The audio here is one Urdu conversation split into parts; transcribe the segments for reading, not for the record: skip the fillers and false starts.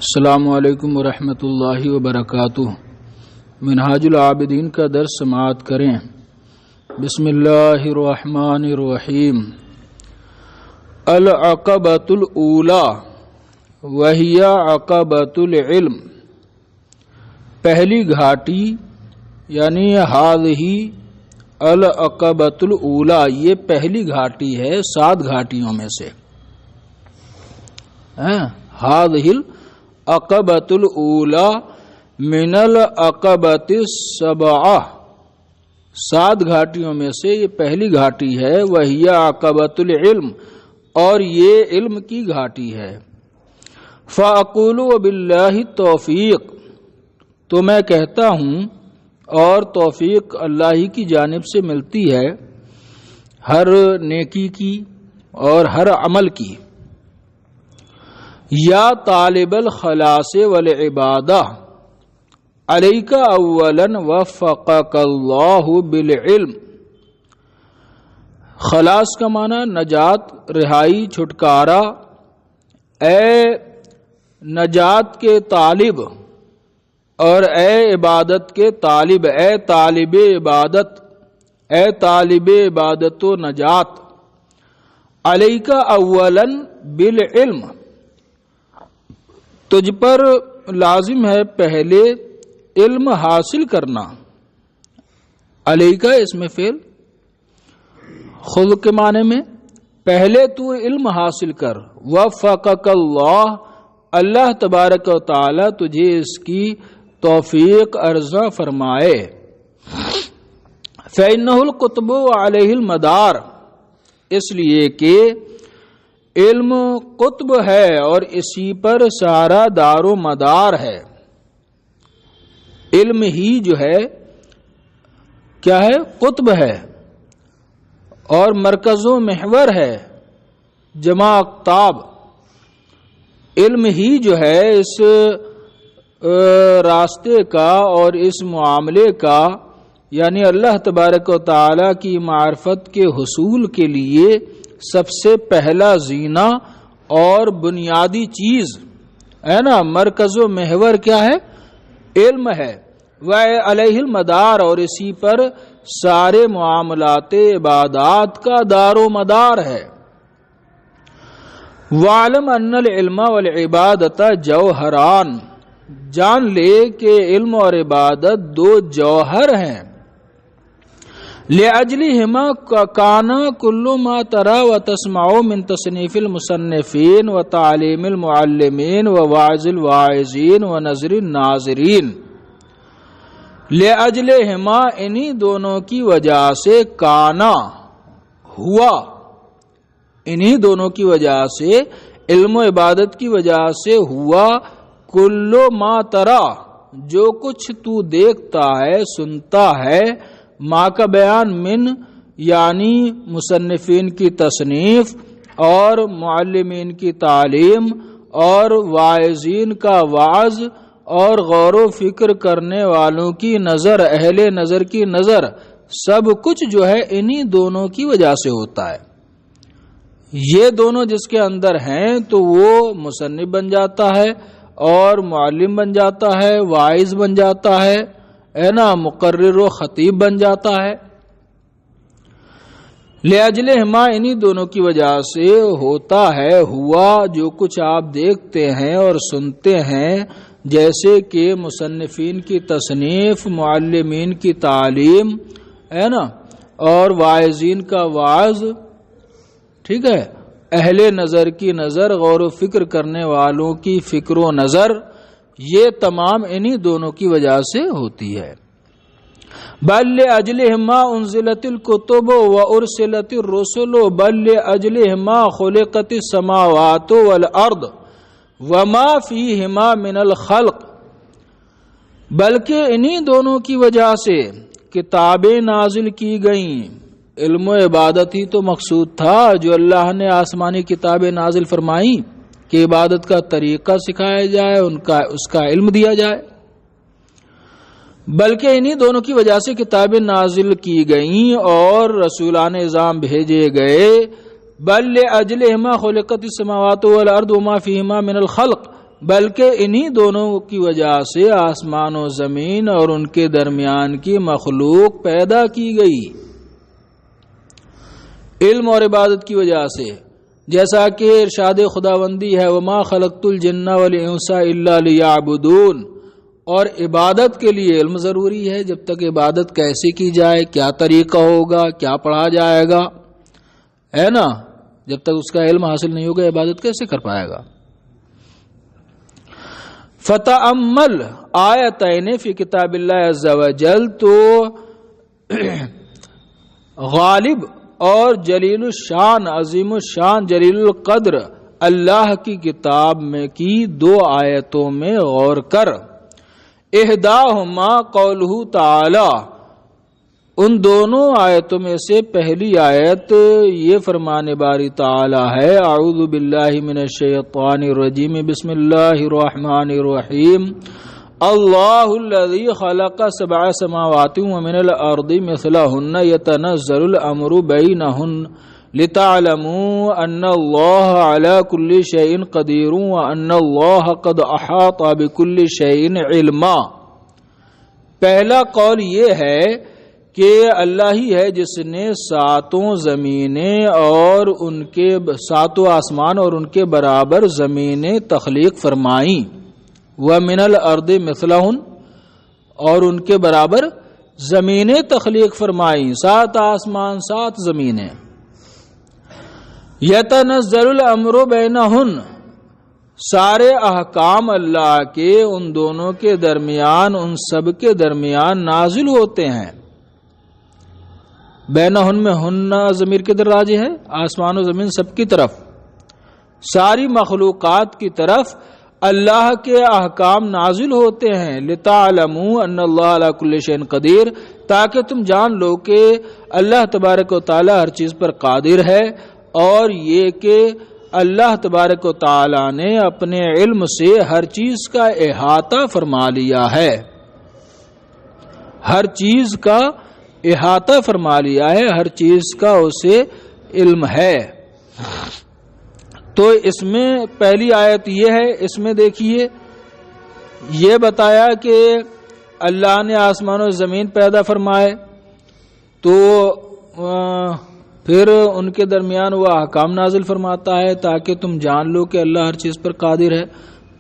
السلام علیکم ورحمۃ اللہ وبرکاتہ۔ منہاج العابدین کا درس سماعت کریں۔ بسم اللہ الرحمن الرحیم۔ العقبۃ الاولی وہی عقبۃ العلم، پہلی گھاٹی یعنی ہذہ العقبۃ الاولی، یہ پہلی گھاٹی ہے 7 گھاٹیوں میں سے۔ ہذہ العقبۃ الاولی من العقبۃ السبعہ، 7 گھاٹیوں میں سے یہ پہلی گھاٹی ہے۔ وہی عقبۃ العلم، اور یہ علم کی گھاٹی ہے۔ فاقول وباللہ التوفیق، تو میں کہتا ہوں اور توفیق اللہ ہی کی جانب سے ملتی ہے، ہر نیکی کی اور ہر عمل کی۔ یا طالب الخلاص والعبادہ علیک اولا وفقک اللہ بالعلم۔ خلاص کا معنی نجات، رہائی، چھٹکارا۔ اے نجات کے طالب اور اے عبادت کے طالب، اے طالب عبادت، اے طالب عبادت و نجات، علیک اولا بالعلم، تجھ پر لازم ہے پہلے علم حاصل کرنا۔ علیکہ اس میں فعل خود کے معنی میں، پہلے تو علم حاصل کر۔ وفقک اللہ، اللہ تبارک و تعالی تجھے اس کی توفیق عرضہ فرمائے۔ فإنہ القطب علیہ المدار، اس لیے کہ علم قطب ہے اور اسی پر سارا دار و مدار ہے۔ علم ہی جو ہے کیا ہے؟ قطب ہے اور مرکز و محور ہے، جمع اقطاب۔ علم ہی جو ہے اس راستے کا اور اس معاملے کا، یعنی اللہ تبارک و تعالی کی معرفت کے حصول کے لیے سب سے پہلا زینہ اور بنیادی چیز ہے نا، مرکز و محور کیا ہے؟ علم ہے۔ وعلیہ المدار، اور اسی پر سارے معاملات عبادات کا دار و مدار ہے۔ وَعْلَمْ أَنَّ الْعِلْمَ وَالْعِبَادَةَ جَوْهَرَانِ، جان لے کہ علم اور عبادت 2 جوہر ہیں۔ لِأَجْلِهِمَا كَانَ كُلُّ مَا تَرَى وَتَسْمَعُ مِن تَصْنِيفِ الْمُصَنِّفِينَ وَتَعْلِيمِ الْمُعَلِّمِينَ وَوَعْظِ الْوَاعِظِينَ وَنَذْرِ النَّاظِرِينَ۔ لِأَجْلِهِمَا، انہی دونوں کی وجہ سے، کانا ہوا، انہی دونوں کی وجہ سے، علم و عبادت کی وجہ سے ہوا، کُلُّ مَا تَرَى، جو کچھ تو دیکھتا ہے، سنتا ہے، ماں کا بیان من یعنی مصنفین کی تصنیف اور معلمین کی تعلیم اور واعظین کا وعظ اور غور و فکر کرنے والوں کی نظر، اہل نظر کی نظر، سب کچھ جو ہے انہی دونوں کی وجہ سے ہوتا ہے۔ یہ دونوں جس کے اندر ہیں تو وہ مصنف بن جاتا ہے اور معلم بن جاتا ہے، واعظ بن جاتا ہے نا، مقرر و خطیب بن جاتا ہے۔ لِأَجْلِهِمَا، انہی دونوں کی وجہ سے ہوتا ہے، ہوا جو کچھ آپ دیکھتے ہیں اور سنتے ہیں، جیسے کہ مصنفین کی تصنیف، معلمین کی تعلیم ہے نا، اور واعظین کا وعظ، ٹھیک ہے، اہل نظر کی نظر، غور و فکر کرنے والوں کی فکر و نظر، یہ تمام انہی دونوں کی وجہ سے ہوتی ہے۔ بل لأجلهما انزلت الكتب وارسلت الرسل بل لأجلهما خلقت السماوات والارض وما فيهما من الخلق، بلکہ انہی دونوں کی وجہ سے کتابیں نازل کی گئیں۔ علم و عبادت ہی تو مقصود تھا جو اللہ نے آسمانی کتابیں نازل فرمائیں کہ عبادت کا طریقہ سکھایا جائے، اس کا علم دیا جائے، بلکہ انہی دونوں کی وجہ سے کتابیں نازل کی گئیں اور رسولان اعظام بھیجے گئے۔ بل لأجلهما خلقت السماوات والارض وما فيهما من الخلق، بلکہ انہی دونوں کی وجہ سے آسمان و زمین اور ان کے درمیان کی مخلوق پیدا کی گئی، علم اور عبادت کی وجہ سے، جیسا کہ ارشاد خداوندی ہے وما خلقت الجن والانس الا لیعبدون، اور عبادت کے لیے علم ضروری ہے۔ جب تک عبادت کیسے کی جائے، کیا طریقہ ہوگا، کیا پڑھا جائے گا، ہے نا، جب تک اس کا علم حاصل نہیں ہوگا عبادت کیسے کر پائے گا۔ فتأمل آیتین فی کتاب اللہ عز وجل، تو غالب اور جلیل الشان، عظیم الشان، جلیل القدر اللہ کی کتاب میں کی دو آیتوں میں غور کر، احداہما قولہ تعالی، ان دونوں آیتوں میں سے پہلی آیت یہ فرمان باری تعالی ہے، اعوذ باللہ من الشیطان الرجیم، بسم اللہ الرحمن الرحیم، اللہ الذی خلق سبع سماوات ومن الارض مثلہن یتنزل الامر بینہن لتعلموا ان اللہ علی کل شیء قدیر وان اللہ قد احاط بکل شیء علما۔ پہلا قول یہ ہے کہ اللہ ہی ہے جس نے ساتوں زمینیں اور ان کے ساتوں آسمان اور ان کے برابر زمینیں تخلیق فرمائیں، وَمِنَ الْأَرْضِ مِثْلَهُنْ، اور ان کے برابر زمینیں تخلیق فرمائیں، 7 آسمان 7 زمینیں، يَتَنَزَّلُ الْأَمْرُ بَيْنَهُنْ، سارے احکام اللہ کے ان دونوں کے درمیان، ان سب کے درمیان نازل ہوتے ہیں۔ بینہن میں ہن ضمیر کے در راجع ہے، آسمان و زمین سب کی طرف، ساری مخلوقات کی طرف اللہ کے احکام نازل ہوتے ہیں، لتعلموا ان اللہ علی کل شیء قدیر، تاکہ تم جان لو کہ اللہ تبارک و تعالی ہر چیز پر قادر ہے، اور یہ کہ اللہ تبارک و تعالی نے اپنے علم سے ہر چیز کا احاطہ فرما لیا ہے، ہر چیز کا احاطہ فرما لیا ہے، ہر چیز کا اسے علم ہے۔ تو اس میں پہلی آیت یہ ہے، اس میں دیکھیے یہ بتایا کہ اللہ نے آسمان و زمین پیدا فرمائے، تو پھر ان کے درمیان وہ احکام نازل فرماتا ہے تاکہ تم جان لو کہ اللہ ہر چیز پر قادر ہے۔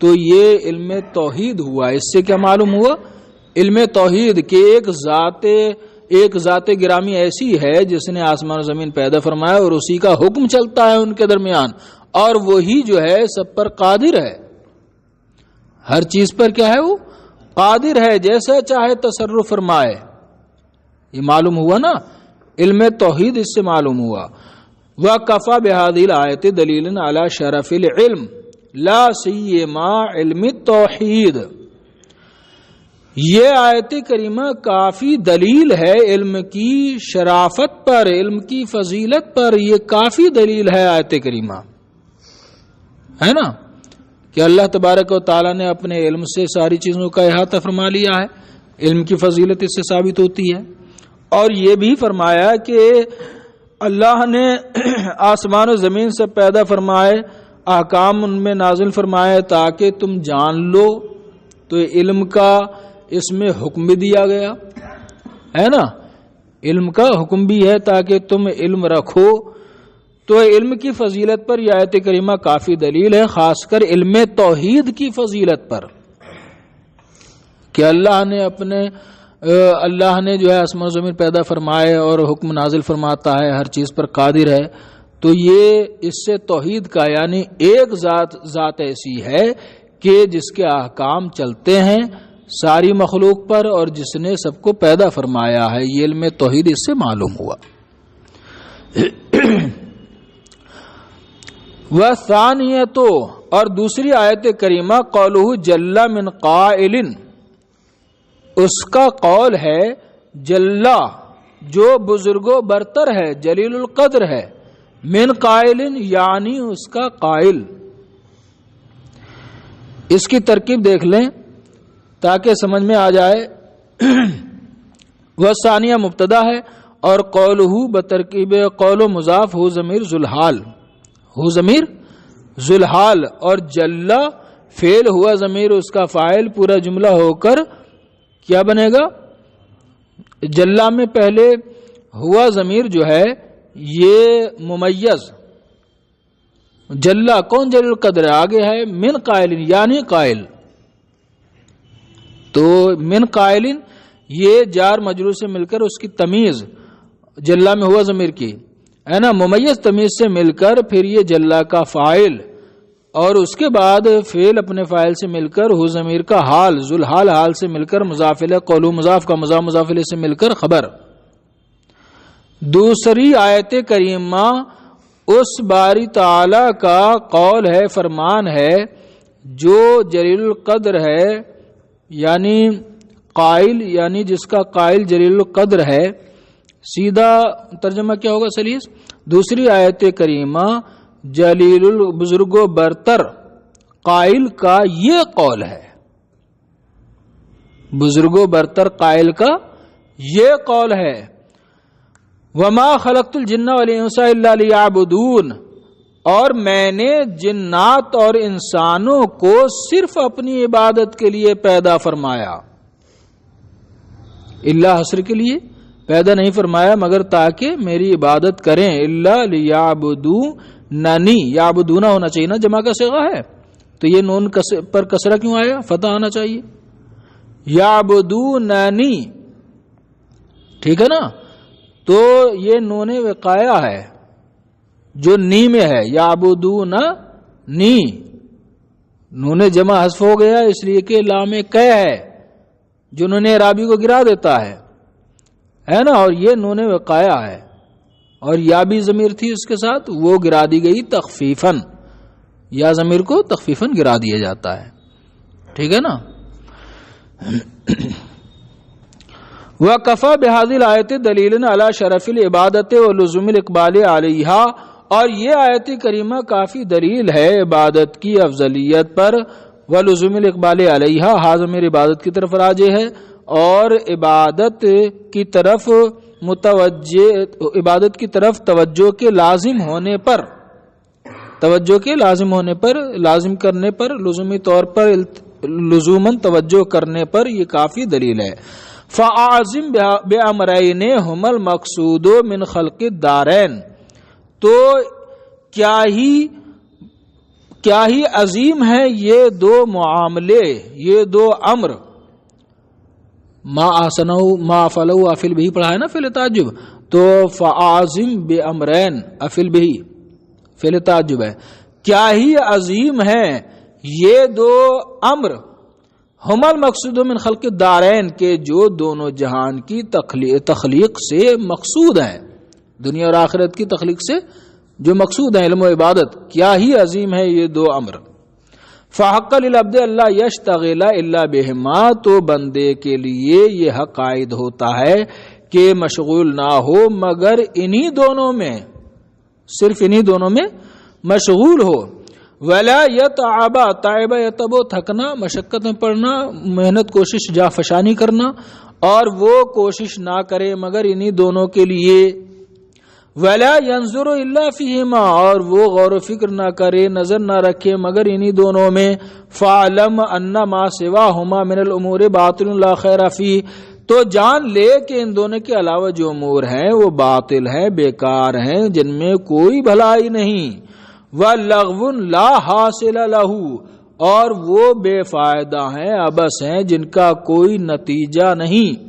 تو یہ علم توحید ہوا۔ اس سے کیا معلوم ہوا؟ علم توحید کہ ایک ذات گرامی ایسی ہے جس نے آسمان و زمین پیدا فرمایا اور اسی کا حکم چلتا ہے ان کے درمیان، اور وہی جو ہے سب پر قادر ہے، ہر چیز پر کیا ہے، وہ قادر ہے، جیسا چاہے تصرف فرمائے۔ یہ معلوم ہوا نا، علم توحید اس سے معلوم ہوا۔ وَكَفَى بِهَذِهِ الْآيَةِ دَلِيلًا عَلَى شَرَفِ الْعِلْمِ لَا سِيَّمَا علم التوحید۔ یہ آیت کریمہ کافی دلیل ہے علم کی شرافت پر، علم کی فضیلت پر، یہ کافی دلیل ہے آیت کریمہ، ہے نا، کہ اللہ تبارک و تعالیٰ نے اپنے علم سے ساری چیزوں کا احاطہ فرما لیا ہے، علم کی فضیلت اس سے ثابت ہوتی ہے۔ اور یہ بھی فرمایا کہ اللہ نے آسمان و زمین سے پیدا فرمائے، احکام ان میں نازل فرمائے تاکہ تم جان لو، تو علم کا اس میں حکم بھی دیا گیا ہے نا، علم کا حکم بھی ہے تاکہ تم علم رکھو۔ تو علم کی فضیلت پر یہ آیت کریمہ کافی دلیل ہے، خاص کر علم توحید کی فضیلت پر، کہ اللہ نے جو ہے آسمان و زمین پیدا فرمائے اور حکم نازل فرماتا ہے، ہر چیز پر قادر ہے۔ تو یہ اس سے توحید کا، یعنی ایک ذات ایسی ہے کہ جس کے احکام چلتے ہیں ساری مخلوق پر، اور جس نے سب کو پیدا فرمایا ہے، یہ علم توحید اس سے معلوم ہوا۔ وَالثَّانِيَةُ، اور دوسری آیت کریمہ قولہ جل من قائل، اس کا قول ہے جلا، جو بزرگو برتر ہے، جلیل القدر ہے، من قائل یعنی اس کا قائل۔ اس کی ترکیب دیکھ لیں تاکہ سمجھ میں آ جائے۔ وہ ثانیہ مبتدا ہے، اور قولہ بترکیب قول و مضاف ہو ضمیر ذوالحال، ہو ضمیر ذوالحال، اور جلا فعل ہوا ضمیر اس کا فاعل پورا جملہ ہو کر کیا بنے گا؟ جلا میں پہلے ہوا ضمیر جو ہے یہ ممیز، جلا کون جلیل القدر ہے؟ آگے ہے من قائل یعنی قائل، تو من قائل یہ جار مجرور سے مل کر اس کی تمیز جلا میں ہوا ضمیر کی ہے نا، ممیز تمیز سے مل کر پھر یہ جلا کا فاعل، اور اس کے بعد فعل اپنے فاعل سے مل کر ہو ضمیر کا حال ذوالحال حال سے مل کر مضاف الیہ قولو مضاف کا مضاف مضاف الیہ سے مل کر خبر۔ دوسری آیت کریمہ اس باری تعالی کا قول ہے، فرمان ہے، جو جلیل القدر ہے یعنی قائل، یعنی جس کا قائل جلیل القدر ہے۔ سیدھا ترجمہ کیا ہوگا سلیس؟ دوسری آیت کریمہ جلیل البزرگ و برتر قائل کا یہ قول ہے، بزرگ و برتر قائل کا یہ قول ہے، وما خلقت الجن والانس الا لیعبدون، اور میں نے جنات اور انسانوں کو صرف اپنی عبادت کے لیے پیدا فرمایا، اللہ حسر کے لیے پیدا نہیں فرمایا مگر تاکہ میری عبادت کریں، الا لیعبدوننی، یعبدون ہونا چاہیے نا، جمع کا صیغہ ہے تو یہ نون پر کسرہ کیوں آیا؟ فتح آنا چاہیے، یعبدوننی، ٹھیک ہے نا، تو یہ نون وقایا ہے جو نی میں ہے، یعبدوننی، نون جمع حذف ہو گیا اس لیے کہ لام کہ ہے جو نون اعرابی کو گرا دیتا ہے نا، اور یہ نون وقایا ہے، اور یا بھی ضمیر تھی اس کے ساتھ وہ گرا دی گئی تخفیفاً، یا ضمیر کو تخفیفاً گرا دیا جاتا ہے، ٹھیک ہے نا۔ وَكَفَى بِهَذِهِ الْآيَةِ دَلِيلًا عَلَى شَرَفِ الْعِبَادَةِ وَلُزُومِ الْإِقْبَالِ عَلَيْهَا، اور یہ آیت کریمہ کافی دلیل ہے عبادت کی افضلیت پر، وَلُزُومِ الْإِقْبَالِ عَلَيْهَا، ہا ضمیر عبادت کی طرف راجع ہے، اور عبادت کی طرف متوجہ، عبادت کی طرف توجہ کے لازم ہونے پر، توجہ کے لازم ہونے پر، لازم کرنے پر، لزومی طور پر لزوماً توجہ کرنے پر یہ کافی دلیل ہے۔ فَأَعْظِمْ بِأَمْرَيْنِ هُمَا الْمَقْصُودُ مِنْ خَلْقِ الدَّارَيْنِ، تو کیا ہی عظیم ہے یہ دو معاملے، یہ دو امر، ما احسنہ ما فعلہ افل بھی پڑھا ہے نا فعل تعجب، تو فاعظم بامرین افل بھی فعل تعجب ہے، کیا ہی عظیم ہے یہ دو امر، ہما المقصود من خلق الدارین، کے جو دونوں جہان کی تخلیق سے مقصود ہیں، دنیا اور آخرت کی تخلیق سے جو مقصود ہیں، علم و عبادت، کیا ہی عظیم ہے یہ دو امر۔ فحق للعبد اللہ یشتغل الا بہما، تو بندے کے لیے یہ حق عائد ہوتا ہے کہ مشغول نہ ہو مگر انہی دونوں میں، صرف انہی دونوں میں مشغول ہو۔ ولا یتعب، تعب یتعب تھکنا، مشقت میں پڑنا، محنت کوشش جافشانی کرنا، اور وہ کوشش نہ کرے مگر انہی دونوں کے لیے۔ ولا ينظر الا فيهما، اور وہ غور و فکر نہ کرے، نظر نہ رکھے مگر انہی دونوں میں۔ فاعلم ان ما سواهما من الامور باطل لا خیر فيه، تو جان لے کہ ان دونوں کے علاوہ جو امور ہیں وہ باطل ہیں، بیکار ہیں، جن میں کوئی بھلائی نہیں۔ ولغو لا حاصل له، اور وہ بے فائدہ ہیں، عبث ہیں، جن کا کوئی نتیجہ نہیں۔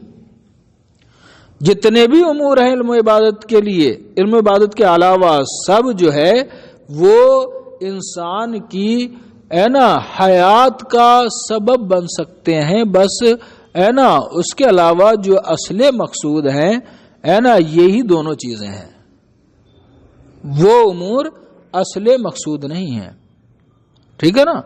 جتنے بھی امور ہیں علم و عبادت کے لیے، علم و عبادت کے علاوہ سب جو ہے وہ انسان کی حیات کا سبب بن سکتے ہیں، بس اس کے علاوہ جو اصل مقصود ہیں یہی دونوں چیزیں ہیں، وہ امور اصل مقصود نہیں ہیں، ٹھیک ہے نا۔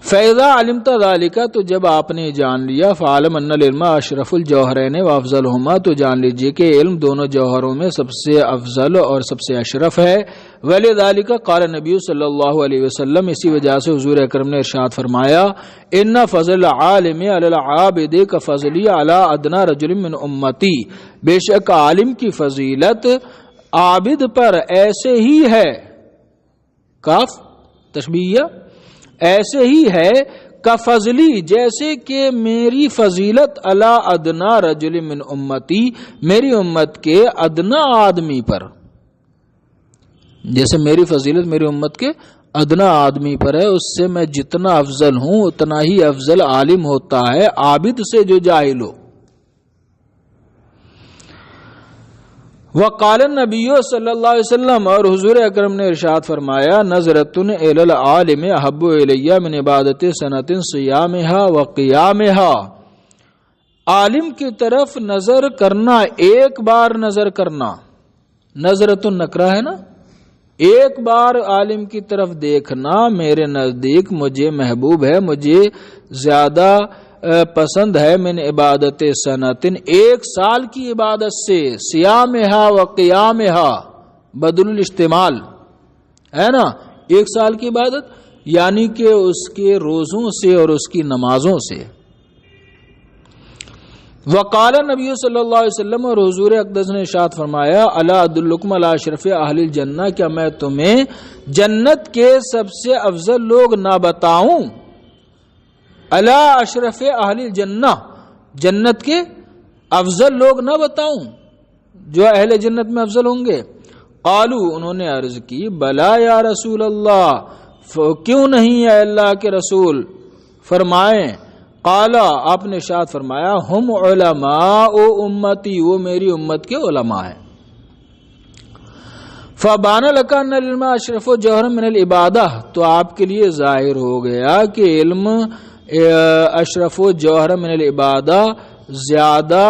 فَإِذَا عَلِمْتَ ذَلِكَ، تو جب آپ نے جان لیا، فَعَلَمْ أَنَّ الْعِلْمَ أَشْرَفُ الْجَوْهَرَيْنِ وَأَفْضَلُهُمَا، تو جان لیجئے کہ علم دونوں جوہروں میں سب سے افضل اور سب سے اشرف ہے۔ وَلِذَلِكَ قَالَ النَّبِيُّ صلی اللہ علیہ وسلم، اسی وجہ سے حضور اکرم نے ارشاد فرمایا، إِنَّ فَضْلَ الْعَالِمِ عَلَى الْعَابِدِ كَفَضْلِي عَلَى أَدْنَى رَجُلٍ مِّنْ أُمَّتِي، بے شک عالم کی فضیلت عابد پر ایسے ہی ہے، کاف تشبیہیہ، ایسے ہی ہے کفضلی، جیسے کہ میری فضیلت علی ادنا رجل من امتی، میری امت کے ادنا آدمی پر، جیسے میری فضیلت میری امت کے ادنا آدمی پر ہے، اس سے میں جتنا افضل ہوں اتنا ہی افضل عالم ہوتا ہے عابد سے جو جاہل ہو۔ وقال النبی صلی اللہ علیہ وسلم، اور حضور اکرم نے ارشاد فرمایا، نظرۃ الی العالم احب الی من عبادت سنۃ صیامھا وقیامھا، عالم کی طرف نظر کرنا، ایک بار نظر کرنا، نظرۃ النکرہ ہے نا، ایک بار عالم کی طرف دیکھنا میرے نزدیک مجھے محبوب ہے، مجھے زیادہ پسند ہے، من عبادت سنتن، ایک سال کی عبادت سے، صیامھا و قیامھا بدل الاستعمال ہے نا، ایک سال کی عبادت یعنی کہ اس کے روزوں سے اور اس کی نمازوں سے۔ وقال نبی صلی اللہ علیہ وسلم، اور حضور اقدس نے ارشاد فرمایا، الا ادلکم علی اشرف اہل الجنہ، کیا میں تمہیں جنت کے سب سے افضل لوگ نہ بتاؤں؟ الا اشرف اہل الجنہ، جنت کے افضل لوگ نہ بتاؤں جو اہل جنت میں افضل ہوں گے؟ قالوا، انہوں نے عرض کی، بلا یا رسول اللہ، کیوں نہیں اے اللہ کے رسول؟ فرمائیں، قالا، آپ نے ارشاد فرمایا، ہم علماء امتی، وہ میری امت کے علماء ہیں۔ فبان لک ان العلم اشرف جوہر من العبادہ، تو آپ کے لیے ظاہر ہو گیا کہ علم اشرف جوہر من العبادہ، زیادہ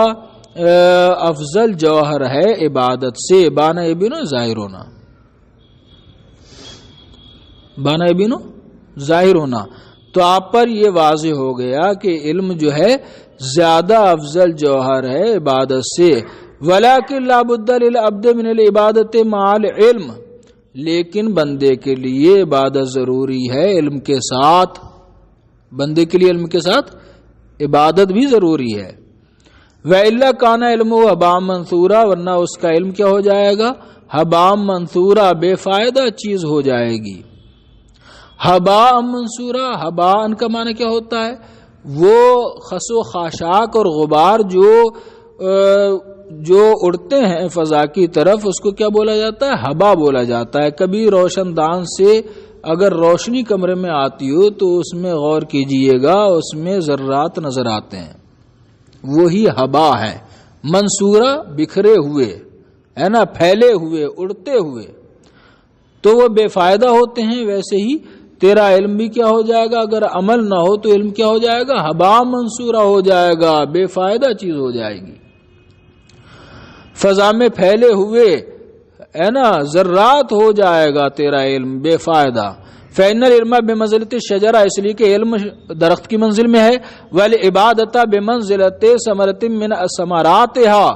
افضل جوہر ہے عبادت سے۔ بانا ابینو ظاہر ہونا، بانا ابینو ظاہر ہونا، تو آپ پر یہ واضح ہو گیا کہ علم جو ہے زیادہ افضل جوہر ہے عبادت سے۔ ولیکن لا بد للعبد من العبادت مع العلم، لیکن بندے کے لیے عبادت ضروری ہے علم کے ساتھ، بندے کے لیے علم کے ساتھ عبادت بھی ضروری ہے۔ وَإِلَّا كَانَ عِلْمُهُ هَبَاءً مَنْثُورًا، ورنہ اس کا علم کیا ہو جائے گا؟ ہباء منثورا، بے فائدہ چیز ہو جائے گی۔ ہباء منثورا، ہباء کا معنی کیا ہوتا ہے؟ وہ خس و خاشاک اور غبار جو اڑتے ہیں فضا کی طرف، اس کو کیا بولا جاتا ہے؟ ہبا بولا جاتا ہے۔ کبھی روشن دان سے اگر روشنی کمرے میں آتی ہو تو اس میں غور کیجئے گا، اس میں ذرات نظر آتے ہیں، وہی ہبا ہے۔ منصورہ بکھرے ہوئے ہے نا، پھیلے ہوئے، اڑتے ہوئے، تو وہ بے فائدہ ہوتے ہیں۔ ویسے ہی تیرا علم بھی کیا ہو جائے گا؟ اگر عمل نہ ہو تو علم کیا ہو جائے گا؟ ہبا منصورہ ہو جائے گا، بے فائدہ چیز ہو جائے گی، فضا میں پھیلے ہوئے ہے نا، ذرات ہو جائے گا تیرا علم، بے فائدہ۔ فإن العلم بمنزلۃ الشجرہ، اس لیے کہ علم درخت کی منزل میں ہے۔ والعبادۃ بمنزلۃ ثمرۃ من ثمراتها،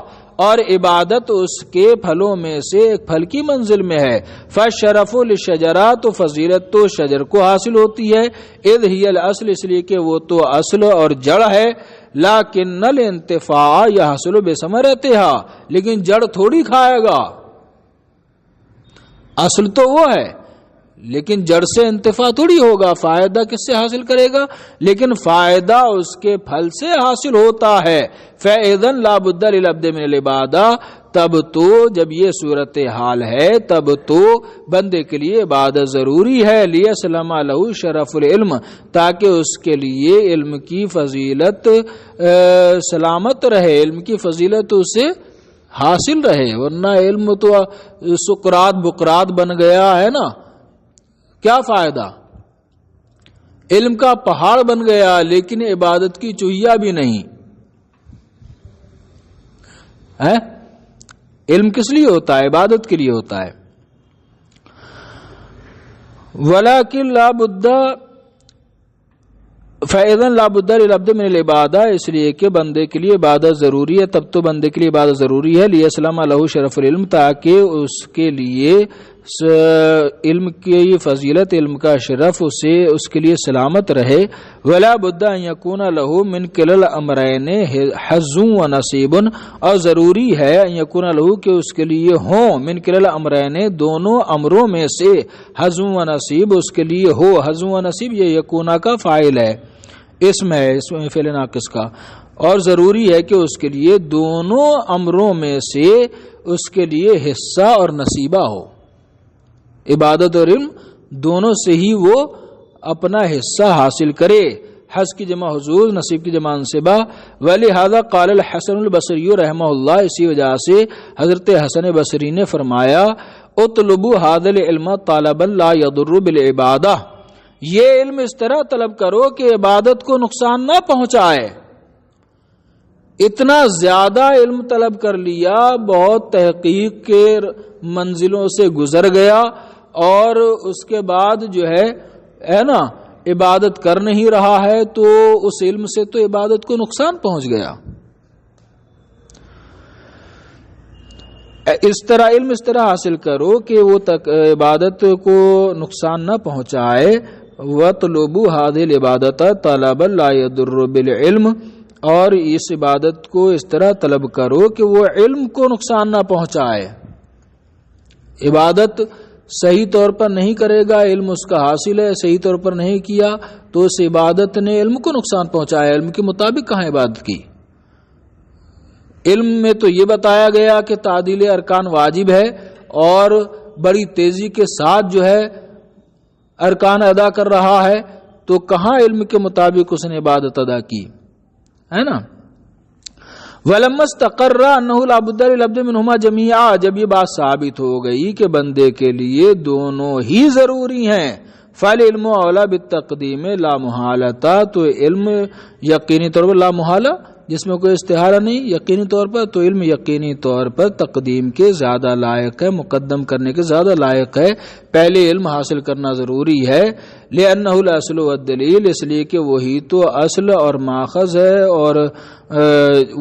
اور عبادت اس کے پھلوں میں سے ایک پھل کی منزل میں ہے۔ فالشرف للشجرہ، تو فضیلت تو شجر کو حاصل ہوتی ہے۔ اذ ہی الاصل، اس لیے کہ وہ تو اصل اور جڑ ہے۔ لیکن الانتفاع یحصل بثمرتها، لیکن جڑ تھوڑی کھائے گا، اصل تو وہ ہے لیکن جڑ سے انتفاع تھوڑی ہوگا، فائدہ کس سے حاصل کرے گا؟ لیکن فائدہ اس کے پھل سے حاصل ہوتا ہے۔ فَإِذًا لَا بُدَّ لِلْعَبْدِ مِنَ الْعِبَادَةِ، تب تو جب یہ صورتحال ہے تب تو بندے کے لیے عبادت ضروری ہے۔ لِيَسْلَمَ لَهُ شَرَفُ الْعِلْمِ، تاکہ اس کے لیے علم کی فضیلت سلامت رہے، علم کی فضیلت اسے حاصل رہے، ورنہ علم تو سقراط بقراط بن گیا ہے نا، کیا فائدہ؟ علم کا پہاڑ بن گیا لیکن عبادت کی چوہیا بھی نہیں ہے۔ علم کس لیے ہوتا ہے؟ عبادت کے لیے ہوتا ہے۔ وَلَكِنْ لَا بُدَّ فَإِذًا لَا بُدَّ لِلْعَبْدِ مِنَ الْعِبَادَةِ، اس لیے کہ بندے کے لیے عبادت ضروری ہے، تب تو بندے کے لیے عبادت ضروری ہے۔ لِيَسْلَمَ لَهُ شَرَفُ الْعِلْمِ، تاکہ اس کے لیے علم کی فضیلت، علم کا شرف اسے اس کے لیے سلامت رہے. ولا بد ان یکون له من کلا الامرین حظ و نصیب، اور ضروری ہے ان یکون له کہ اس کے لیے ہوں من کلا الامرین دونوں امروں میں سے حظ و نصیب اس کے لیے ہو. حظ و نصیب یہ یکونا کا فاعل ہے، اسم ہے، اسم فعل ناقص کا، اور ضروری ہے کہ اس کے لیے دونوں امروں میں سے اس کے لیے حصہ اور نصیبہ ہو. عبادت اور علم دونوں سے ہی وہ اپنا حصہ حاصل کرے. حظ کی جمع حظوظ، نصیب کی جمع انصبہ. ولہذا قال الحسن البصری رحمہ اللہ، اسی وجہ سے حضرت حسن بصری نے فرمایا اطلبوا هذا العلم طلبا لا يضر بالعبادہ، یہ علم اس طرح طلب کرو کہ عبادت کو نقصان نہ پہنچائے. اتنا زیادہ علم طلب کر لیا، بہت تحقیق کے منزلوں سے گزر گیا، اور اس کے بعد جو ہے نا عبادت کر نہیں رہا ہے، تو اس علم سے تو عبادت کو نقصان پہنچ گیا. اس طرح علم اس طرح حاصل کرو کہ وہ عبادت کو نقصان نہ پہنچائے. وَطْلُبُوا هَذِهِ الْعِبَادَةَ طَلَبًا لَا يَضُرُّ بِالْعِلْمِ، اور اس عبادت کو اس طرح طلب کرو کہ وہ علم کو نقصان نہ پہنچائے. عبادت صحیح طور پر نہیں کرے گا، علم اس کا حاصل ہے، صحیح طور پر نہیں کیا تو اس عبادت نے علم کو نقصان پہنچایا. علم کے مطابق کہاں عبادت کی؟ علم میں تو یہ بتایا گیا کہ تعدیل ارکان واجب ہے، اور بڑی تیزی کے ساتھ جو ہے ارکان ادا کر رہا ہے، تو کہاں علم کے مطابق اس نے عبادت ادا کی ہے نا. وَلَمَّا اسْتَقَرَّ أَنَّهُ لَا بُدَّ لِلْعَبْدِ مِنْهُمَا جَمِيعًا، جب یہ بات ثابت ہو گئی کہ بندے کے لیے دونوں ہی ضروری ہیں، فَالْعِلْمُ أَوْلَىٰ بِالتَّقْدِيمِ لَا مُحَالَةَ، تو علم یقینی طور پر لا محالہ، جس میں کوئی استحالہ نہیں، یقینی طور پر، تو علم یقینی طور پر تقدیم کے زیادہ لائق ہے، مقدم کرنے کے زیادہ لائق ہے. پہلے علم حاصل کرنا ضروری ہے. لِأَنَّهُ الْأَصْلُ وَالدَّلِيلُ، اس لیے کہ وہی تو اصل اور ماخذ ہے، اور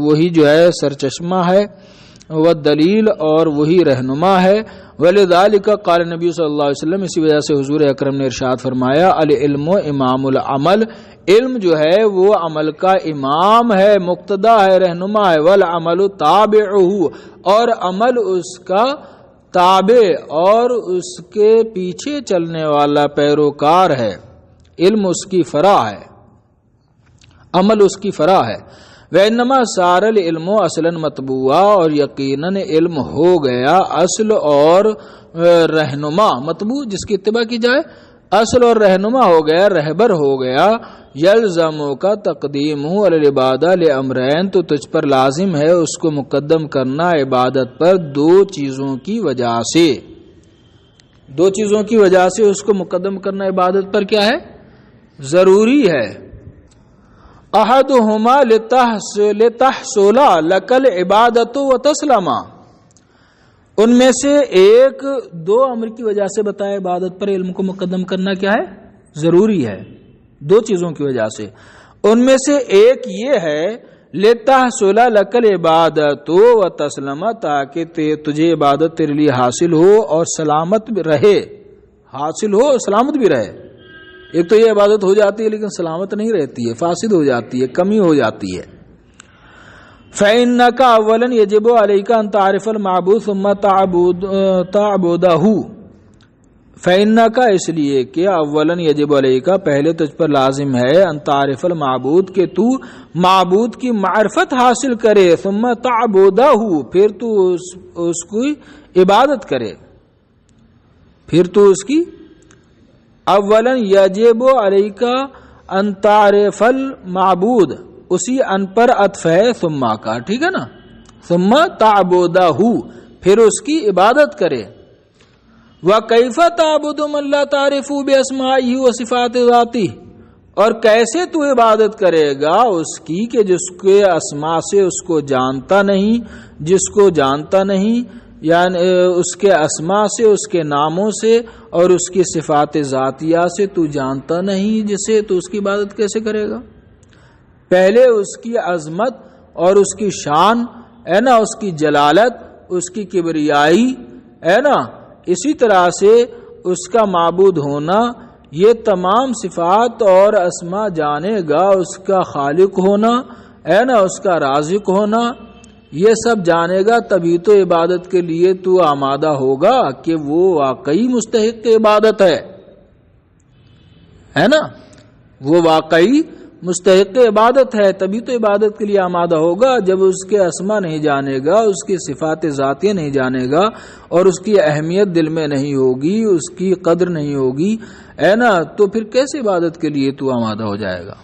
وہی جو ہے سرچشمہ ہے، والدلیل، اور وہی رہنما ہے. وَلِذَلِكَ قال نبی صلی اللہ علیہ وسلم، اسی وجہ سے حضور اکرم نے ارشاد فرمایا العلم امام العمل، علم جو ہے وہ عمل کا امام ہے، مقتدا ہے، رہنما ہے. والعمل تابعہ، اور عمل اس کا تابع اور اس کے پیچھے چلنے والا پیروکار ہے. علم اس کی فرع ہے، عمل اس کی فرع ہے. وَإِنَّمَا صَارَ الْعِلْمُ اصلاً مطبوعا، اور یقیناً علم ہو گیا اصل اور رہنما. مطبوع جس کی اتباع کی جائے، اصل اور رہنما ہو گیا، رہبر ہو گیا. یلزمو کا تقدیم علی العبادہ لامرین، تو تجھ پر لازم ہے اس کو مقدم کرنا عبادت پر دو چیزوں کی وجہ سے. دو چیزوں کی وجہ سے اس کو مقدم کرنا عبادت پر کیا ہے؟ ضروری ہے. احدہما لتحصل لک العبادۃ وتسلما، ان میں سے ایک دو امر کی وجہ سے بتایا عبادت پر علم کو مقدم کرنا کیا ہے؟ ضروری ہے. دو چیزوں کی وجہ سے، ان میں سے ایک یہ ہے لتحصل لک العبادۃ وتسلما، تاکہ تجھے عبادت تیرے لیے حاصل ہو اور سلامت بھی رہے، حاصل ہو اور سلامت بھی رہے. ایک تو یہ عبادت ہو جاتی ہے لیکن سلامت نہیں رہتی ہے، فاسد ہو جاتی ہے، کمی ہو جاتی ہے. فَإِنَّكَ أَوَّلًا يَجِبُ عَلَيْكَ أَن تَعْرِفَ الْمَعْبُودَ ثُمَّ تَعْبُدَهُ. فَإِنَّكَ، اس لیے کہ اولاً یجب علیک، پہلے تجھ پر لازم ہے، ان تعرف المعبود، کہ تو معبود کی معرفت حاصل کرے. ثم تعبدہ، پھر تو اس کی عبادت کرے، پھر تو اس کی. اولاً یجب علیک ان تعرف المعبود، اسی ان پر عطف ہے ثم کا، ٹھیک ہے نا. ثم تعبدہ، پھر اس کی عبادت کرے. وَكَيْفَ تَعْبُدُ مَن لَّا تَعْرِفُ بِأَسْمَائِهِ وَصِفَاتِ ذَاتِهِ، اور کیسے تو عبادت کرے گا اس کی کہ جس کے اسماء سے اس کو جانتا نہیں، جس کو جانتا نہیں، یعنی اس کے اسماء سے، اس کے ناموں سے اور اس کی صفات ذاتیہ سے تو جانتا نہیں، جسے تو اس کی عبادت کیسے کرے گا؟ پہلے اس کی عظمت اور اس کی شان ہے نا، اس کی جلالت، اس کی کبریائی ہے نا، اسی طرح سے اس کا معبود ہونا، یہ تمام صفات اور اسما جانے گا، اس کا خالق ہونا ہے نا، اس کا رازق ہونا، یہ سب جانے گا، تبھی تو عبادت کے لیے تو آمادہ ہوگا کہ وہ واقعی مستحق عبادت ہے نا، وہ واقعی مستحق عبادت ہے، تبھی تو عبادت کے لیے آمادہ ہوگا۔ جب اس کے اسما نہیں جانے گا، اس کی صفات ذاتیہ نہیں جانے گا، اور اس کی اہمیت دل میں نہیں ہوگی، اس کی قدر نہیں ہوگی ہے نا، تو پھر کیسے عبادت کے لیے تو آمادہ ہو جائے گا؟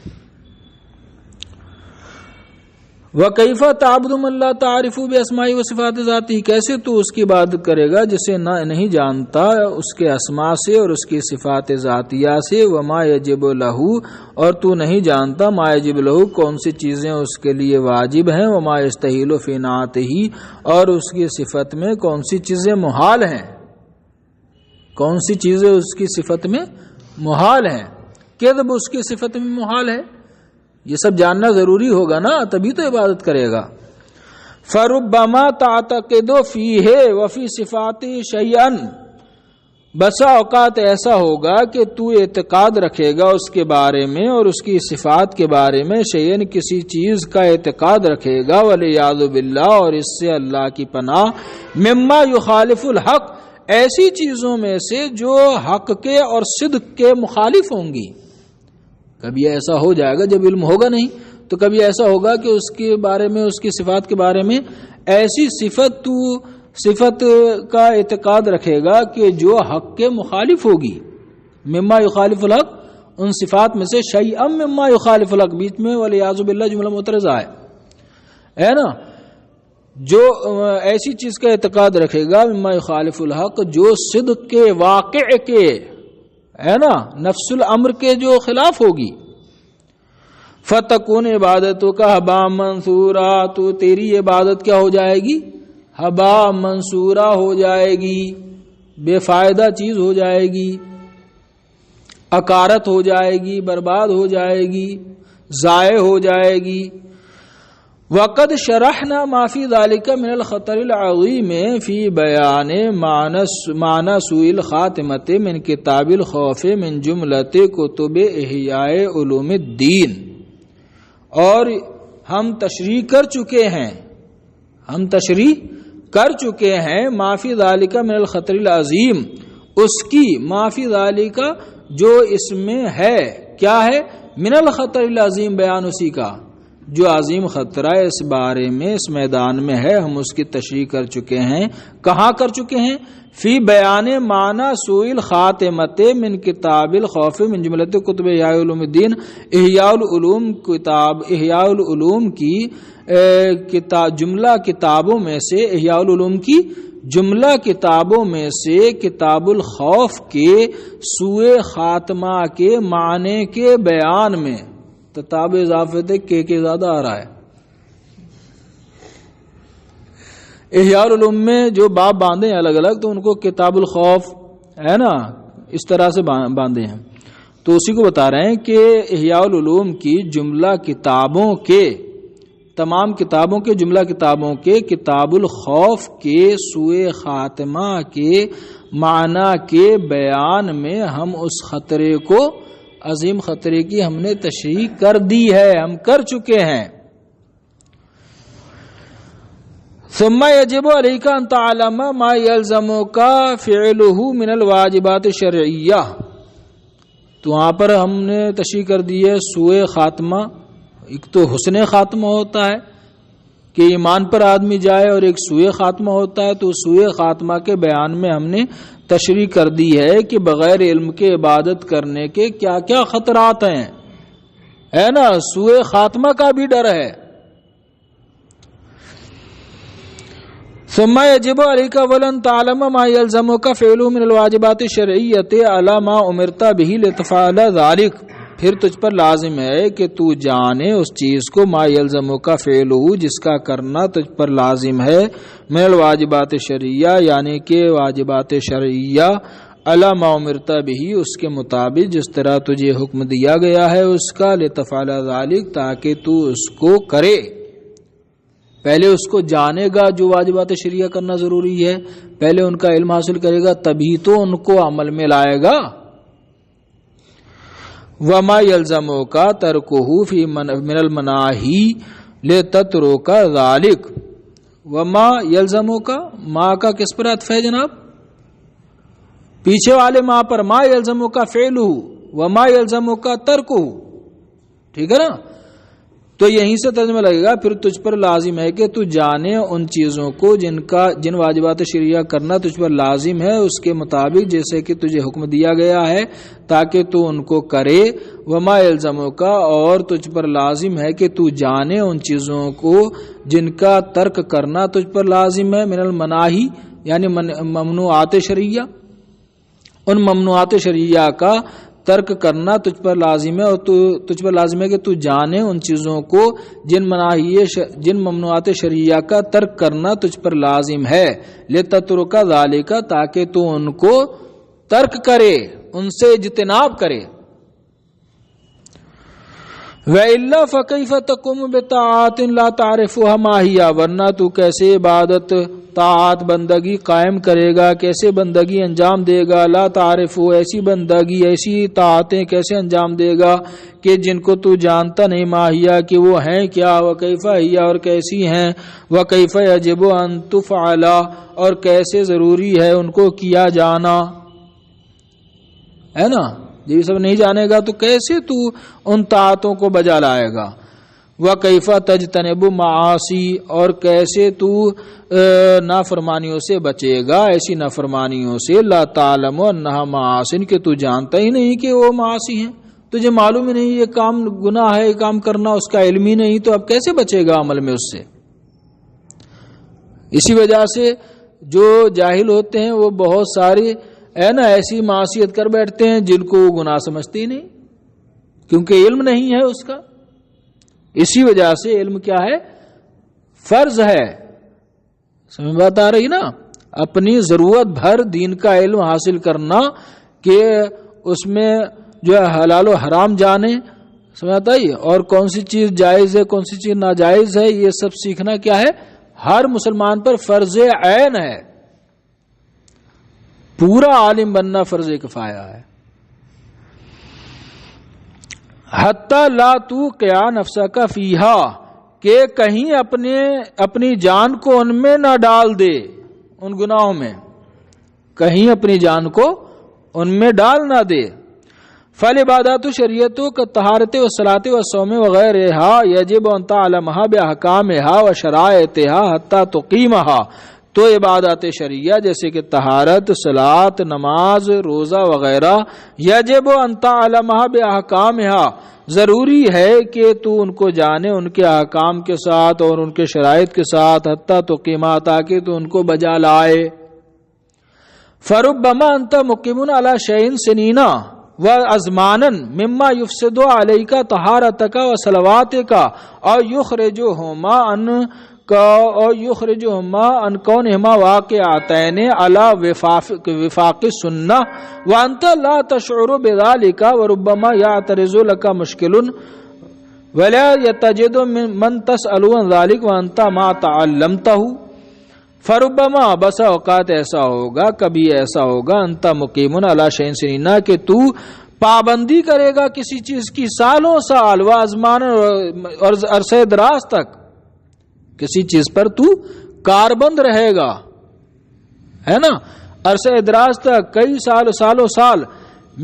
وَكَيْفَ تَعْبُدُ مَن لَّا تَعْرِفُ بِأَسْمَائِهِ وَصِفَاتِ ذَاتِهِ، کیسے تو اس کی عبادت کرے گا جسے نہیں جانتا اس کے اسماء سے اور اس کی صفات ذاتیہ سے، وَمَا يَجِبُ لَهُ، اور تو نہیں جانتا ما يَجِبُ لَهُ، کون سی چیزیں اس کے لیے واجب ہیں، وَمَا يَسْتَحِيلُ فِي نَعْتِهِ، اور اس کی صفت میں کون سی چیزیں محال ہیں، کون سی چیزیں اس کی صفت میں محال ہیں، کذب اس کی صفت میں محال ہے، یہ سب جاننا ضروری ہوگا نا، تبھی تو عبادت کرے گا۔ فَرُبَّمَا تَعْتَقِدُ فِيهِ وَفِي صِفَاتِهِ شَيْئًا، بسا اوقات ایسا ہوگا کہ تو اعتقاد رکھے گا اس کے بارے میں اور اس کی صفات کے بارے میں، شیئن کسی چیز کا اعتقاد رکھے گا، وَلِعِيَاذُ بِاللَّهِ، اور اس سے اللہ کی پناہ، مما یخالف الحق، ایسی چیزوں میں سے جو حق کے اور صدق کے مخالف ہوں گی۔ کبھی ایسا ہو جائے گا جب علم ہوگا نہیں، تو کبھی ایسا ہوگا کہ اس کے بارے میں، اس کی صفات کے بارے میں ایسی صفت کا اعتقاد رکھے گا کہ جو حق کے مخالف ہوگی۔ مما یخالف الحق، ان صفات میں سے شیئا مما یخالف الحق، بیچ میں والعیاذ باللہ جملہ معترضہ ہے نا، جو ایسی چیز کا اعتقاد رکھے گا مما یخالف الحق، جو صدق کے، واقع کے ہے نا، نفس الامر کے جو خلاف ہوگی۔ فتکون عبادتوں کا ہبا منصورا، تو تیری عبادت کیا ہو جائے گی؟ ہبا منصورا ہو جائے گی، بے فائدہ چیز ہو جائے گی، اکارت ہو جائے گی، برباد ہو جائے گی، ضائع ہو جائے گی۔ وقد شرحنا ما فی ذلک من الخطر العظیم فی بیان معنی سوء الخاتمۃ من کتاب الخوف من جملۃ کتب احیاء علوم الدین، اور ہم تشریح کر چکے ہیں ما فی ذلک من الخطر العظیم، اس کی ما فی ذلک جو اس میں ہے، کیا ہے؟ من الخطر العظیم، بیان اسی کا جو عظیم خطرہ اس بارے میں، اس میدان میں ہے، ہم اس کی تشریح کر چکے ہیں۔ کہاں کر چکے ہیں؟ فی بیان معنی سوء الخاتمۃ من کتاب الخوف من جملۃ کتب احیاء علوم الدین، احیاء العلوم کتاب، احیاء العلوم کی جملہ کتابوں میں سے، احیاء العلوم کی جملہ کتابوں میں سے کتاب الخوف کے سوء خاتمہ کے معنی کے بیان میں، تاب اضافت کے زیادہ آ رہا ہے، احیاء العلوم میں جو باب باندھے ہیں الگ الگ، تو ان کو کتاب الخوف ہے نا اس طرح سے باندھے ہیں، تو اسی کو بتا رہے ہیں کہ احیاء العلوم کی جملہ کتابوں کے، تمام کتابوں کے، جملہ کتابوں کے کتاب الخوف کے سوء خاتمہ کے معنی کے بیان میں ہم اس خطرے کو، عظیم خطرے کی ہم نے تشریح کر دی ہے، ہم کر چکے ہیں۔ ثم یجب علیک ان تعلم ما یلزمک فعلہ من الواجبات الشرعیہ، تو وہاں پر ہم نے تشریح کر دی ہے سوء خاتمہ، ایک تو حسن خاتمہ ہوتا ہے کہ ایمان پر آدمی جائے، اور ایک سوء خاتمہ ہوتا ہے، تو سوء خاتمہ کے بیان میں ہم نے تشریح کر دی ہے کہ بغیر علم کے عبادت کرنے کے کیا کیا خطرات ہیں، ہے نا، سوء خاتمہ کا بھی ڈر ہے۔ ثم یجب علیک ولن تعلم ما یلزمک فعلہ من الواجبات الشرعیۃ علی ما امرت بہ لتفعل ذلک، پھر تجھ پر لازم ہے کہ تو جانے اس چیز کو، ما یلزمک فعلہ، جس کا کرنا تجھ پر لازم ہے، من الواجبات شرعیہ، یعنی کہ واجبات شرعیہ، علی ما امرت بہ، اس کے مطابق جس طرح تجھے حکم دیا گیا ہے اس کا، لتفعل ذلک، تاکہ تو اس کو کرے، پہلے اس کو جانے گا جو واجبات شرعیہ کرنا ضروری ہے، پہلے ان کا علم حاصل کرے گا تبھی تو ان کو عمل میں لائے گا۔ وما يلزمك تركه في من المناهي لتترك ذلك۔ وما يلزمك، ما کا کس پر عطف ہے جناب؟ پیچھے والے ما پر، ما يلزمك فعله وما يلزمك تركه، ٹھیک ہے نا؟ تو یہیں سے ترجمہ لگے گا، پھر تجھ پر لازم ہے کہ تو جانے ان چیزوں کو جن واجبات شرعیہ کرنا تجھ پر لازم ہے، اس کے مطابق جیسے کہ تجھے حکم دیا گیا ہے، تاکہ تو ان کو کرے۔ وما الزمک، اور تجھ پر لازم ہے کہ تو جانے ان چیزوں کو جن کا ترک کرنا تجھ پر لازم ہے، من المناہی یعنی ممنوعات شرعیہ، ان ممنوعات شرعیہ کا ترک کرنا تجھ پر لازم ہے، اور تجھ پر لازم ہے کہ تو جانے ان چیزوں کو جن ممنوعات شرعیہ کا ترک کرنا تجھ پر لازم ہے، لتترک ذالک، تاکہ تو ان کو ترک کرے، ان سے اجتناب کرے۔ وَإِلَّا فَكَيْفَ تَقُومُ بِطَاعَاتٍ لَا تَعْرِفُهَا مَا هِيَ، ورنہ تو کیسے عبادت طاعت بندگی قائم کرے گا، کیسے بندگی انجام دے گا، لا تعرف، ایسی بندگی ایسی طاعتیں کیسے انجام دے گا کہ جن کو تو جانتا نہیں، ماہیا کہ وہ ہیں کیا، وکیف ہی اور کیسی ہیں، وکیف یجب ان تفعل اور کیسے ضروری ہے ان کو کیا جانا، ہے نا؟ یہ سب نہیں جانے گا تو کیسے تو ان طاعتوں کو بجا لائے گا۔ وَكَيْفَ تَجْتَنِبُ مَعَاصِی، اور کیسے تو نافرمانیوں سے بچے گا، ایسی نافرمانیوں سے، لا تعلم انہا معاصی، کہ تو جانتا ہی نہیں کہ وہ معاصی ہیں، تجھے معلوم ہی نہیں یہ کام گناہ ہے، یہ کام کرنا، اس کا علم ہی نہیں، تو اب کیسے بچے گا عمل میں اس سے؟ اسی وجہ سے جو جاہل ہوتے ہیں وہ بہت ساری ہے نا ایسی معصیت کر بیٹھتے ہیں جن کو وہ گناہ سمجھتے ہی نہیں، کیونکہ علم نہیں ہے اس کا۔ اسی وجہ سے علم کیا ہے؟ فرض ہے۔ سمجھ بات آ رہی نا؟ اپنی ضرورت بھر دین کا علم حاصل کرنا کہ اس میں جو ہے حلال و حرام جانے، سمجھ آئی، اور کون سی چیز جائز ہے کون سی چیز ناجائز ہے، یہ سب سیکھنا کیا ہے؟ ہر مسلمان پر فرض عین ہے۔ پورا عالم بننا فرض کفایہ ہے۔ حتی لا توقع نفسک فیہا، کہ کہیں اپنی جان کو ان میں نہ ڈال دے، ان گناہوں میں کہیں اپنی جان کو ان میں ڈال نہ دے۔ فالعبادات شریعتوں کا طہارت و صلاۃ و صوم وغیرہا یجب ان تعلمها باحکامها و شرائطها حتی تقیمها، تو عبادات شرعیہ جیسے کہ طہارت، صلاۃ، نماز، روزہ وغیرہ، یجب ان تعلمها باحکامها، ضروری ہے کہ تو ان کو جانے ان کے احکام کے ساتھ اور ان کے شرائط کے ساتھ، حتی تقیمہ، تاکہ تو ان کو بجا لائے۔ فربما انت مقیم علی شیء سنین وازمانا مما یفسد علیک طہارتک وصلواتک اور یخرجہما عن کونہما واقعتین علی وفاق السنہ وانت لا تشعر بذلک وربما یعترض لک مشکل ولا یتجد من تسأل عن ذلک وانت ما تعلمتہ۔ فربما، بسا اوقات ایسا ہوگا، کبھی ایسا ہوگا، انت مقیم علی شیء سنین، کہ تو پابندی کرے گا کسی چیز کی سالوں سال، و ازمان اور عرصہ دراز تک کسی چیز پر تو کاربند رہے گا، ہے نا، عرصہ دراز تک، کئی سالوں سال،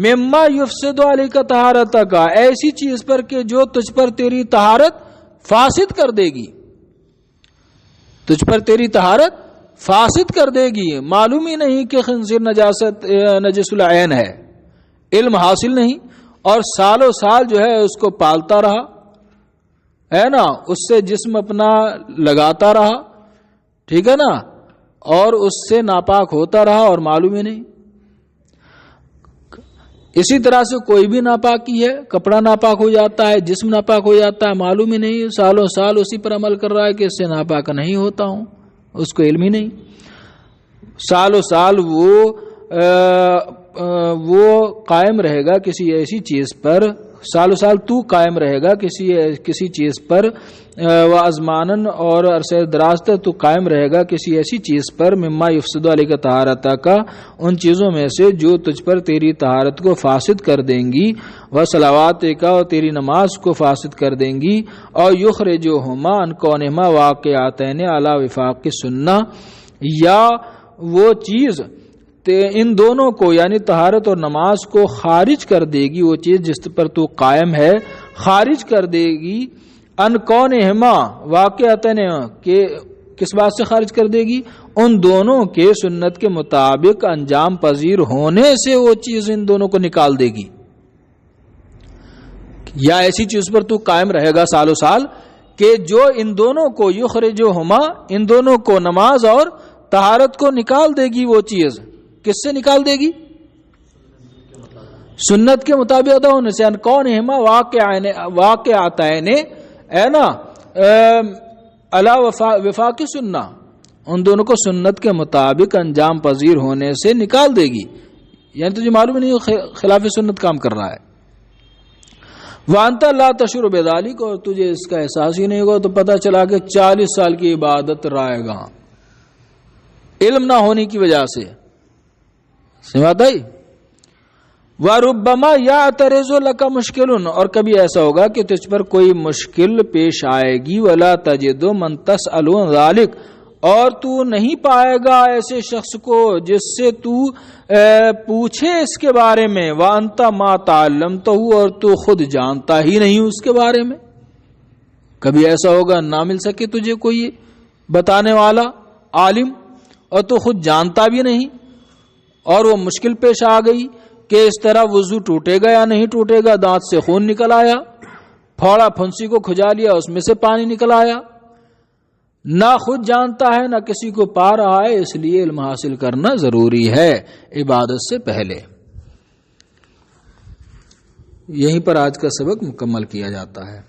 مما یفسد علیک طہارتک، ایسی چیز پر کہ جو تجھ پر تیری طہارت فاسد کر دے گی، تجھ پر تیری طہارت فاسد کر دے گی۔ معلوم ہی نہیں کہ خنزیر نجس العین ہے، علم حاصل نہیں، اور سالوں سال جو ہے اس کو پالتا رہا، ہے نا، اس سے جسم اپنا لگاتا رہا، ٹھیک ہے نا، اور اس سے ناپاک ہوتا رہا اور معلوم ہی نہیں۔ اسی طرح سے کوئی بھی ناپاکی ہے، کپڑا ناپاک ہو جاتا ہے، جسم ناپاک ہو جاتا ہے، معلوم ہی نہیں، سالوں سال اسی پر عمل کر رہا ہے کہ اس سے ناپاک نہیں ہوتا ہوں، اس کو علم ہی نہیں، سالوں سال وہ قائم رہے گا کسی ایسی چیز پر سال سال تو قائم رہے گا کسی چیز پر، و ازمانن اور عرصہ دراز تک تو قائم رہے گا کسی ایسی چیز پر، مما یفسد علیک طہارت کا، ان چیزوں میں سے جو تجھ پر تیری طہارت کو فاسد کر دیں گی، و صلوات کا، اور تیری نماز کو فاسد کر دیں گی، اور یخرجہما عن کونہما واقعاتین علی وفاق سنہ، یا وہ چیز ان دونوں کو یعنی طہارت اور نماز کو خارج کر دے گی، وہ چیز جس پر تو قائم ہے خارج کر دے گی، ان کونہما واقعاتین، کہ کس بات سے خارج کر دے گی؟ ان دونوں کے سنت کے مطابق انجام پذیر ہونے سے وہ چیز ان دونوں کو نکال دے گی، یا ایسی چیز پر تو قائم رہے گا سالو سال کہ جو ان دونوں کو یخرجہما، ان دونوں کو نماز اور طہارت کو نکال دے گی، وہ چیز کس سے نکال دے گی؟ سنت کے مطابق ادا ہونے سے، ان کونہما واقعاتین ہے نا علی وفاق سنہ، ان دونوں کو سنت کے مطابق انجام پذیر ہونے سے نکال دے گی، یعنی تجھے معلوم نہیں خلاف سنت کام کر رہا ہے۔ وانتا لا تشعر بذلک، اور تجھے اس کا احساس ہی نہیں ہوگا، تو پتہ چلا کہ 40 سال کی عبادت رائے گا علم نہ ہونے کی وجہ سے، سمجھ آئی؟ وَرُبَّمَا يَعْتَرِضُ لَكَ مُشْكِلٌ، اور کبھی ایسا ہوگا کہ تجھ پر کوئی مشکل پیش آئے گی، وَلَا تَجِدُ مَن تَسْأَلُ عَن ذَلِكَ، اور تو نہیں پائے گا ایسے شخص کو جس سے تو پوچھے اس کے بارے میں، وَأَنْتَ مَا تَعَلَّمْتَهُ، اور تو خود جانتا ہی نہیں اس کے بارے میں۔ کبھی ایسا ہوگا نہ مل سکے تجھے کوئی بتانے والا عالم، اور تو خود جانتا بھی نہیں، اور وہ مشکل پیش آ گئی کہ اس طرح وضو ٹوٹے گا یا نہیں ٹوٹے گا، دانت سے خون نکل آیا، پھوڑا پھنسی کو کھجا لیا اس میں سے پانی نکل آیا، نہ خود جانتا ہے نہ کسی کو پا رہا ہے، اس لیے علم حاصل کرنا ضروری ہے عبادت سے پہلے۔ یہیں پر آج کا سبق مکمل کیا جاتا ہے۔